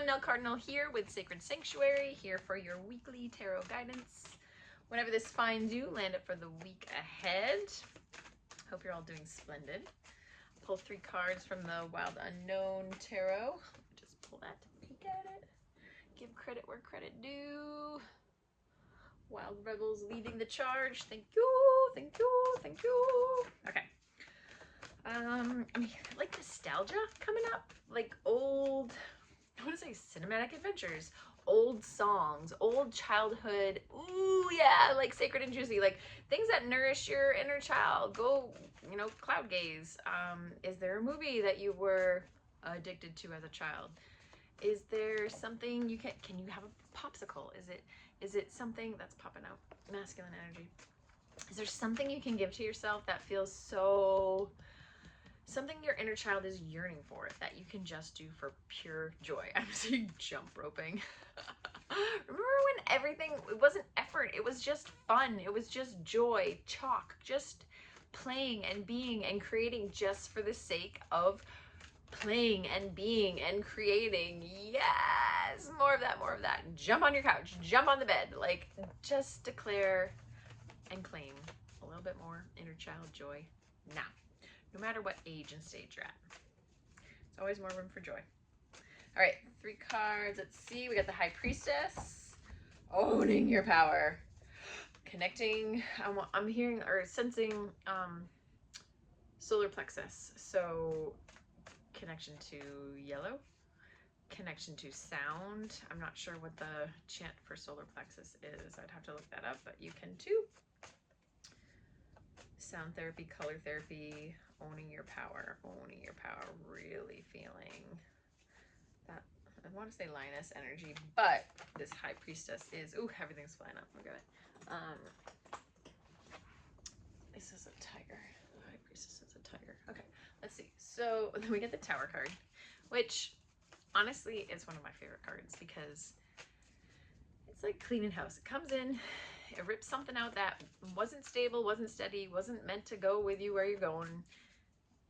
everyone, Nell Cardinal here with Sacred Sanctuary, here for your weekly tarot guidance. Whenever this finds you, land it for the week ahead. Hope you're all doing splendid. Pull 3 cards from the Wild Unknown Tarot. Just pull that to peek at it. Give credit where credit due. Wild Rebels leading the charge. Thank you, thank you, thank you. Okay. I mean, like nostalgia coming up, like old, I want to say cinematic adventures, old songs, old childhood. Ooh, yeah, like sacred and juicy, like things that nourish your inner child. Go, you know, cloud gaze. Is there a movie that you were addicted to as a child? Is there something you can you have a popsicle? Is it something that's popping out? Masculine energy. Is there something you can give to yourself that feels so, something your inner child is yearning for that you can just do for pure joy? I'm saying jump roping. Remember when everything, it wasn't effort, it was just fun, it was just joy, chalk, just playing and being and creating just for the sake of playing and being and creating. Yes, more of that, more of that. Jump on your couch, jump on the bed, like just declare and claim a little bit more inner child joy now. No matter what age and stage you're at. There's always more room for joy. All right, 3 cards. Let's see. We got the High Priestess. Owning your power. Connecting. I'm hearing or sensing solar plexus. So connection to yellow. Connection to sound. I'm not sure what the chant for solar plexus is. I'd have to look that up, but you can too. Sound therapy, color therapy, owning your power, really feeling that. I want to say lioness energy, but this High Priestess is, ooh, everything's flying up. Look at it. This is a tiger. High Priestess is a tiger. Okay, let's see. So then we get the Tower card, which honestly is one of my favorite cards because it's like cleaning house. It comes in, it rips something out that wasn't stable, wasn't steady, wasn't meant to go with you where you're going.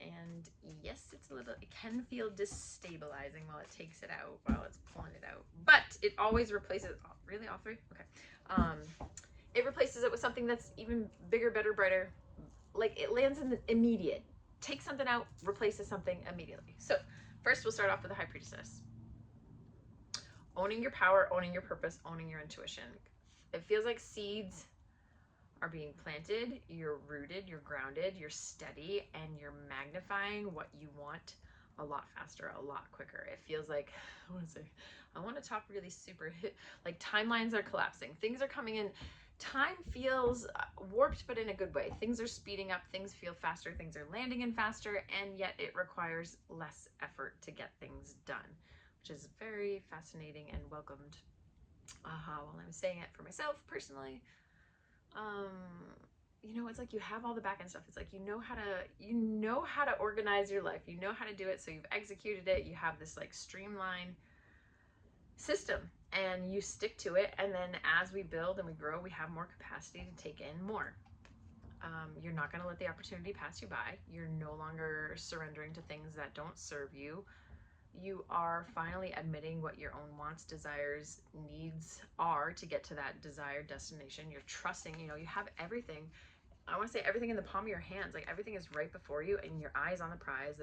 And yes, it's a little, it can feel destabilizing while it takes it out, while it's pulling it out. But it always replaces, really, all 3? Okay. It replaces it with something that's even bigger, better, brighter. Like it lands in the immediate. Take something out, replaces something immediately. So first we'll start off with the High Priestess. Owning your power, owning your purpose, owning your intuition. It feels like seeds are being planted, you're rooted, you're grounded, you're steady, and you're magnifying what you want a lot faster, a lot quicker. It feels like, I want to talk really super hit, like timelines are collapsing, things are coming in, time feels warped, but in a good way. Things are speeding up, things feel faster, things are landing in faster, and yet it requires less effort to get things done, which is very fascinating and welcomed. While I'm saying it for myself personally, you know, it's like you have all the back end stuff. It's like you know how to organize your life. You know how to do it, so you've executed it. You have this like streamlined system and you stick to it, and then as we build and we grow, we have more capacity to take in more. You're not going to let the opportunity pass you by. You're no longer surrendering to things that don't serve you. You are finally admitting what your own wants, desires, needs are to get to that desired destination. You're trusting, you know, you have everything. I want to say everything in the palm of your hands, like everything is right before you and your eyes on the prize.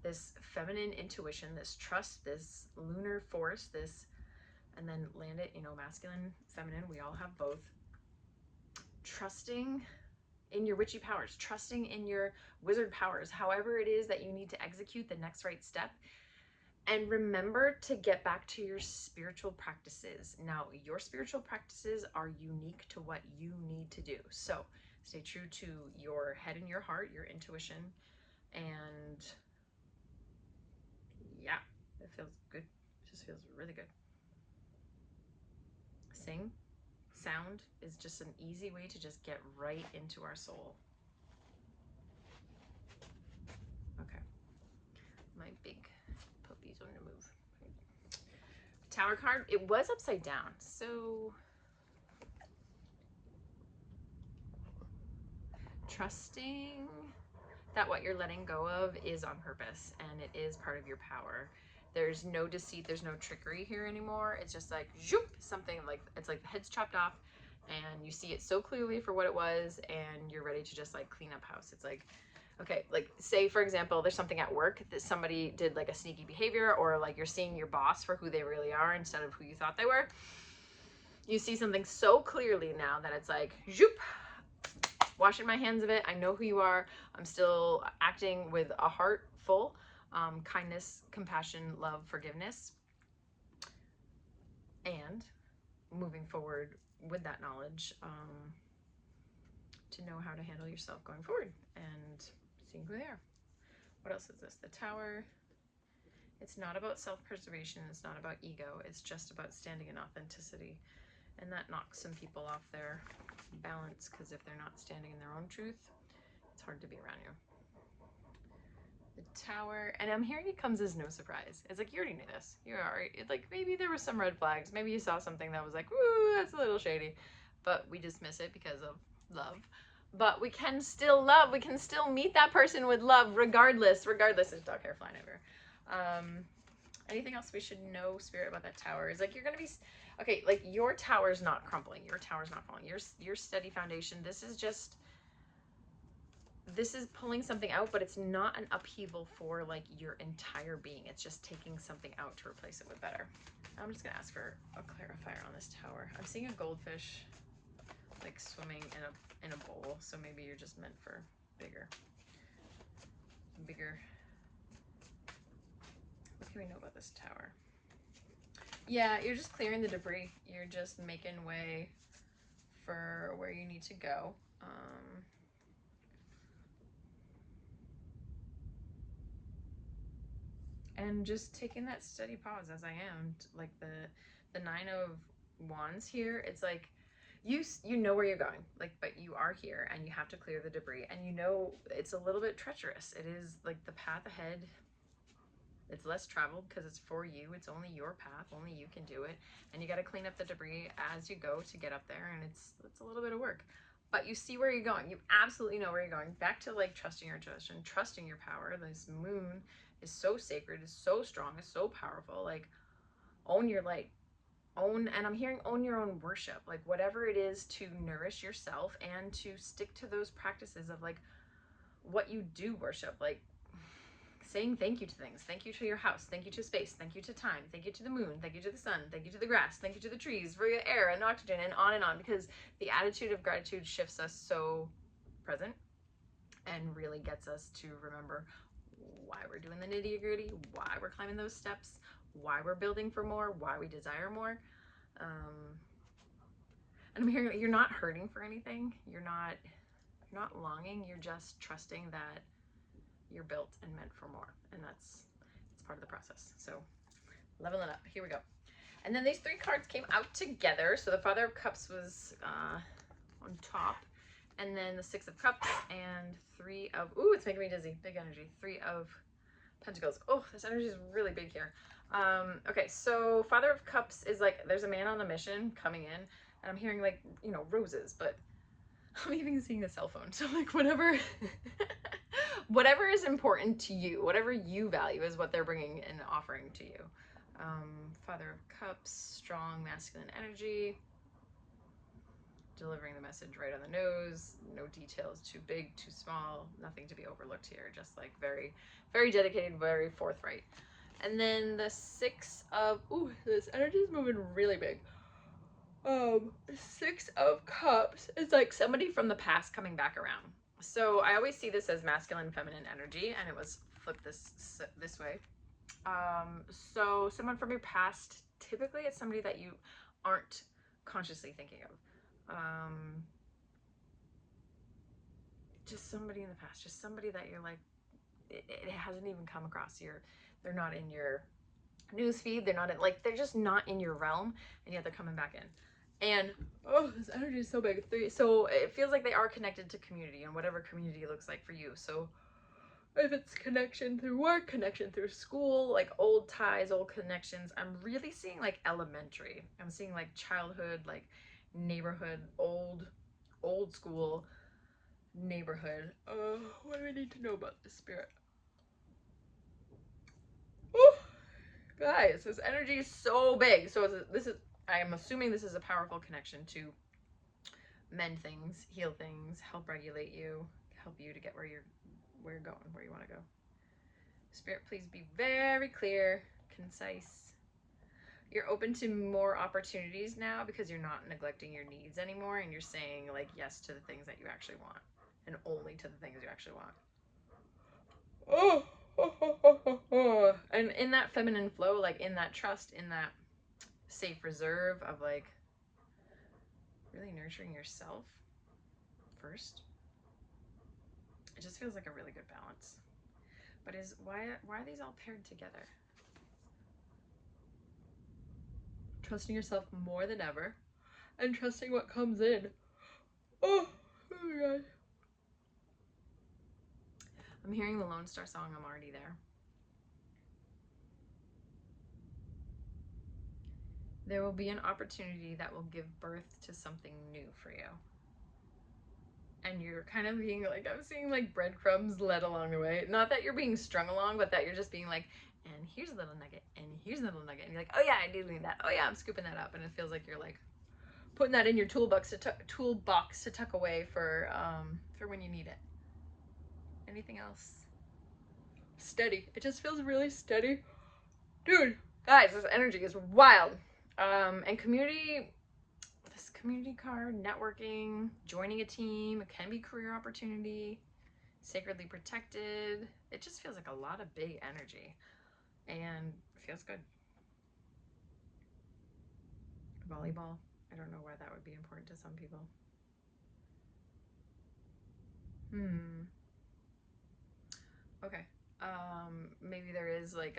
This feminine intuition, this trust, this lunar force, this, and then land it, you know, masculine, feminine, we all have both. Trusting in your witchy powers, trusting in your wizard powers, however it is that you need to execute the next right step. And remember to get back to your spiritual practices. Now, your spiritual practices are unique to what you need to do. So stay true to your head and your heart, your intuition. And yeah, it feels good. It just feels really good. Sing, sound is just an easy way to just get right into our soul. Okay. My big puppy's on the move. Tower card, it was upside down, so trusting that what you're letting go of is on purpose and it is part of your power. There's no deceit, there's no trickery here anymore. It's just like, zoop, something like, it's like the head's chopped off and you see it so clearly for what it was and you're ready to just like clean up house. It's like, okay, like say for example, there's something at work that somebody did like a sneaky behavior, or like you're seeing your boss for who they really are instead of who you thought they were. You see something so clearly now that it's like, zoop, washing my hands of it. I know who you are. I'm still acting with a heart full. Kindness, compassion, love, forgiveness, and moving forward with that knowledge to know how to handle yourself going forward and seeing who they are. What else is this? The Tower. It's not about self-preservation. It's not about ego. It's just about standing in authenticity. And that knocks some people off their balance, because if they're not standing in their own truth, it's hard to be around you. The Tower, and I'm hearing it comes as no surprise. It's like, you already knew this. You're already, it's like, maybe there were some red flags. Maybe you saw something that was like, ooh, that's a little shady. But we dismiss it because of love. But we can still love. We can still meet that person with love regardless. Regardless, there's dog hair flying over. Anything else we should know, Spirit, about that Tower? Is like, you're going to be, okay, like your tower's not crumbling. Your tower's not falling. Your steady foundation. This is just, this is pulling something out, but it's not an upheaval for like your entire being. It's just taking something out to replace it with better. I'm just gonna ask for a clarifier on this Tower. I'm seeing a goldfish like swimming in a bowl, so maybe you're just meant for bigger. What can we know about this Tower? Yeah, you're just clearing the debris. You're just making way for where you need to go. And just taking that steady pause as I am, like the Nine of Wands here. It's like you know where you're going, like, but you are here and you have to clear the debris, and you know it's a little bit treacherous. It is like the path ahead. It's less traveled because it's for you. It's only your path. Only you can do it, and you got to clean up the debris as you go to get up there. And it's a little bit of work, but you see where you're going. You absolutely know where you're going. Back to like trusting your intuition, trusting your power. This moon is so sacred, is so strong, is so powerful. Like, own your light, own, and I'm hearing own your own worship, like whatever it is to nourish yourself and to stick to those practices of like what you do worship, like saying thank you to things. Thank you to your house, thank you to space, thank you to time, thank you to the moon, thank you to the sun, thank you to the grass, thank you to the trees for the air and oxygen, and on, because the attitude of gratitude shifts us so present and really gets us to remember why we're doing the nitty-gritty, why we're climbing those steps, why we're building for more, why we desire more. And I'm hearing you're not hurting for anything. You're not longing. You're just trusting that you're built and meant for more, and it's part of the process. So leveling up. Here we go. And then these three cards came out together. So the Father of Cups was on top, and then the Six of Cups and Three of, ooh, it's making me dizzy. Big energy. Three of Pentacles. Oh, this energy is really big here. Okay, so Father of Cups is like, there's a man on a mission coming in, and I'm hearing like, you know, roses, but I'm even seeing a cell phone. So like whatever, whatever is important to you, whatever you value is what they're bringing and offering to you. Father of Cups, strong masculine energy, delivering the message right on the nose. No details too big, too small, nothing to be overlooked here. Just like very, very dedicated, very forthright. And then the Six of, ooh, this energy is moving really big. Six of Cups is like somebody from the past coming back around. So I always see this as masculine, feminine energy, and it was flipped this way. So someone from your past, typically it's somebody that you aren't consciously thinking of. Just somebody in the past, just somebody that you're like, it hasn't even come across they're not in your news feed, they're not in, like, they're just not in your realm, and yet they're coming back in. And oh, this energy is so big. So it feels like they are connected to community, and whatever community looks like for you. So if it's connection through work, connection through school, like old ties, old connections, I'm really seeing like elementary. I'm seeing like childhood, like neighborhood, old school neighborhood. What do we need to know about this, Spirit? Ooh. Guys, this energy is so big. So I am assuming this is a powerful connection to mend things, heal things, help regulate you, help you to get where you're going, where you want to go. Spirit, please be very clear, concise. You're open to more opportunities now because you're not neglecting your needs anymore, and you're saying like yes to the things that you actually want, and only to the things you actually want. Oh. And in that feminine flow, like in that trust, in that safe reserve of like really nurturing yourself first, it just feels like a really good balance. But why are these all paired together? Trusting yourself more than ever, and trusting what comes in. Oh my god. I'm hearing the Lone Star song, I'm already there. There will be an opportunity that will give birth to something new for you. And you're kind of being like, I'm seeing like breadcrumbs led along the way. Not that you're being strung along, but that you're just being like, and here's a little nugget, and here's a little nugget. And you're like, oh yeah, I do need that. Oh yeah, I'm scooping that up. And it feels like you're like putting that in your toolbox to tuck away for when you need it. Anything else? Steady. It just feels really steady. Dude, guys, this energy is wild. And community, this community card, networking, joining a team, it can be career opportunity, sacredly protected. It just feels like a lot of big energy and it feels good. Volleyball. I don't know why that would be important to some people. Okay. Maybe there is like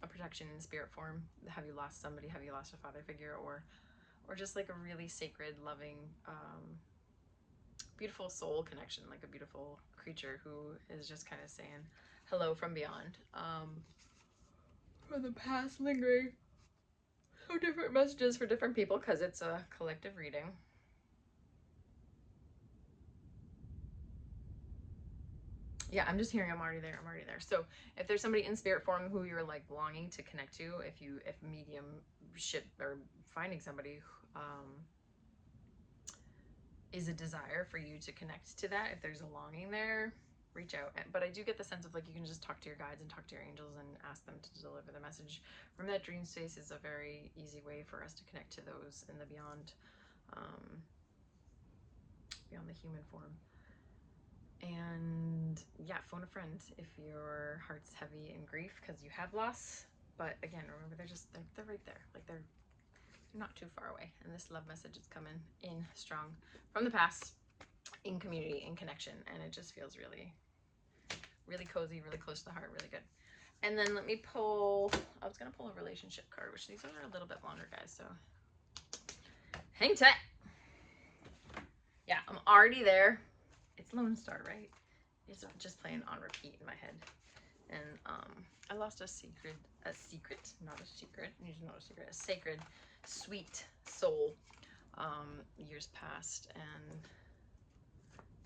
a protection in spirit form. Have you lost somebody? Have you lost a father figure? Or just like a really sacred, loving, beautiful soul connection, like a beautiful creature who is just kind of saying hello from beyond. From the past lingering. So different messages for different people because it's a collective reading. Yeah, I'm just hearing I'm already there. So if there's somebody in spirit form who you're like longing to connect to, if mediumship or finding somebody is a desire for you to connect to that, if there's a longing there, reach out. But I do get the sense of like you can just talk to your guides and talk to your angels and ask them to deliver the message. Remember that dream space is a very easy way for us to connect to those in the beyond the human form. And yeah, phone a friend if your heart's heavy in grief because you have loss. But again, remember they're right there. Like they're not too far away. And this love message is coming in strong from the past, in community, in connection. And it just feels really, really cozy, really close to the heart, really good. And then let me pull, I was gonna pull a relationship card, which these are a little bit longer, guys, so hang tight. Yeah, I'm already there. It's Lone Star, right? It's just playing on repeat in my head. And I lost a sacred, not a sacred, sweet soul years past. And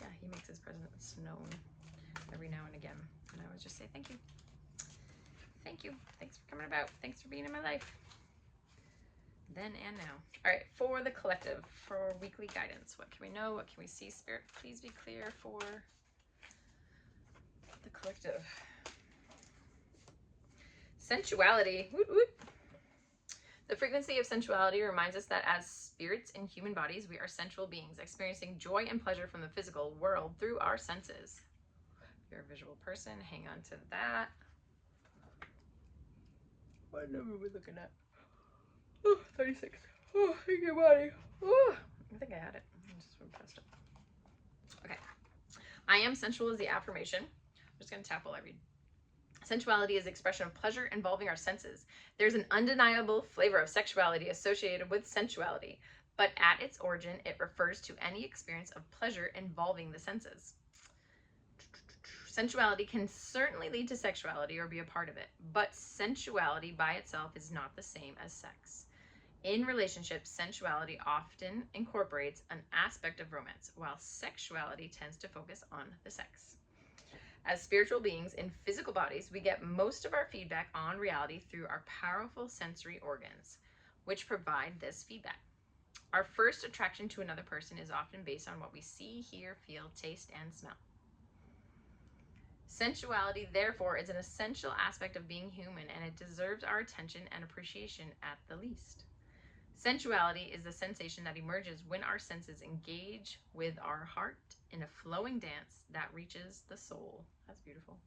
yeah, he makes his presence known every now and again. And I always just say thank you. Thank you. Thanks for coming about. Thanks for being in my life. Then and now. All right, for the collective, for weekly guidance, what can we know? What can we see? Spirit, please be clear for the collective. Sensuality. Woot woot. The frequency of sensuality reminds us that as spirits in human bodies, we are sensual beings, experiencing joy and pleasure from the physical world through our senses. If you're a visual person, hang on to that. What number are we looking at? Oh, 36. Oh, thank you, body. Oh, I think I had it. I just went past it. Okay. I am sensual is the affirmation. I'm just going to tap while I read. Sensuality is the expression of pleasure involving our senses. There's an undeniable flavor of sexuality associated with sensuality, but at its origin, it refers to any experience of pleasure involving the senses. Sensuality can certainly lead to sexuality or be a part of it, but sensuality by itself is not the same as sex. In relationships, sensuality often incorporates an aspect of romance, while sexuality tends to focus on the sex. As spiritual beings in physical bodies, we get most of our feedback on reality through our powerful sensory organs, which provide this feedback. Our first attraction to another person is often based on what we see, hear, feel, taste, and smell. Sensuality, therefore, is an essential aspect of being human, and it deserves our attention and appreciation at the least. Sensuality is the sensation that emerges when our senses engage with our heart in a flowing dance that reaches the soul. That's beautiful.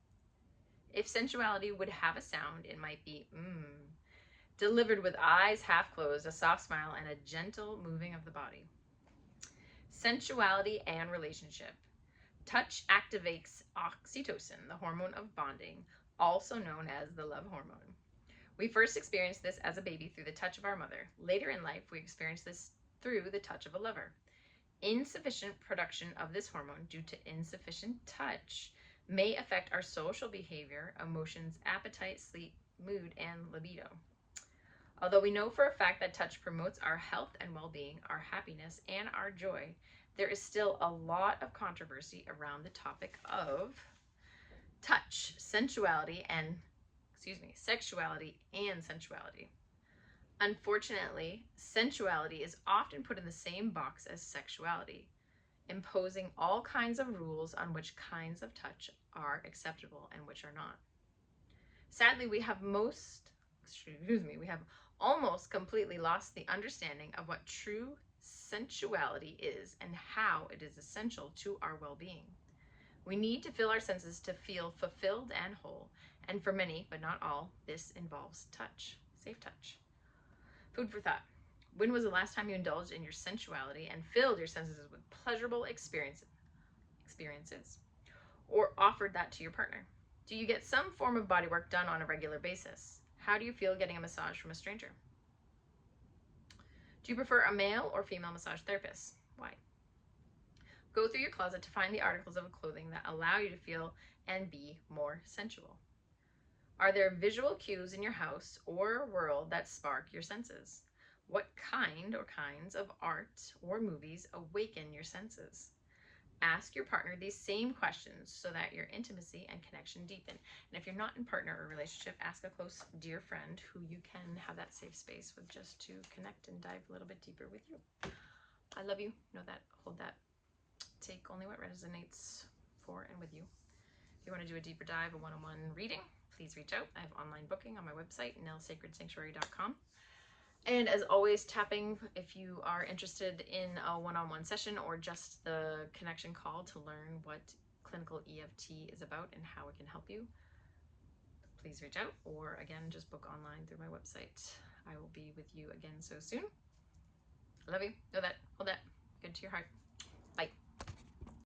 If sensuality would have a sound, it might be delivered with eyes half closed, a soft smile, and a gentle moving of the body. Sensuality and relationship. Touch activates oxytocin, the hormone of bonding, also known as the love hormone. We first experience this as a baby through the touch of our mother. Later in life, we experience this through the touch of a lover. Insufficient production of this hormone due to insufficient touch may affect our social behavior, emotions, appetite, sleep, mood, and libido. Although we know for a fact that touch promotes our health and well-being, our happiness, and our joy, there is still a lot of controversy around the topic of touch, sexuality, and sensuality. Unfortunately, sensuality is often put in the same box as sexuality, imposing all kinds of rules on which kinds of touch are acceptable and which are not. Sadly, we have almost completely lost the understanding of what true sensuality is and how it is essential to our well-being. We need to fill our senses to feel fulfilled and whole, and for many, but not all, this involves touch, safe touch. Food for thought. When was the last time you indulged in your sensuality and filled your senses with pleasurable experiences, or offered that to your partner? Do you get some form of bodywork done on a regular basis? How do you feel getting a massage from a stranger? Do you prefer a male or female massage therapist? Why? Go through your closet to find the articles of clothing that allow you to feel and be more sensual. Are there visual cues in your house or world that spark your senses? What kind or kinds of art or movies awaken your senses? Ask your partner these same questions so that your intimacy and connection deepen. And if you're not in partner or relationship, ask a close, dear friend who you can have that safe space with, just to connect and dive a little bit deeper with you. I love you. Know that. Hold that. Take only what resonates for and with you. If you want to do a deeper dive, a one-on-one reading, please reach out. I have online booking on my website, nellsacredsanctuary.com. And as always, tapping if you are interested in a one-on-one session or just the connection call to learn what clinical EFT is about and how it can help you. Please reach out, or again, just book online through my website. I will be with you again so soon. I love you. Know that. Hold that. Good to your heart. Bye.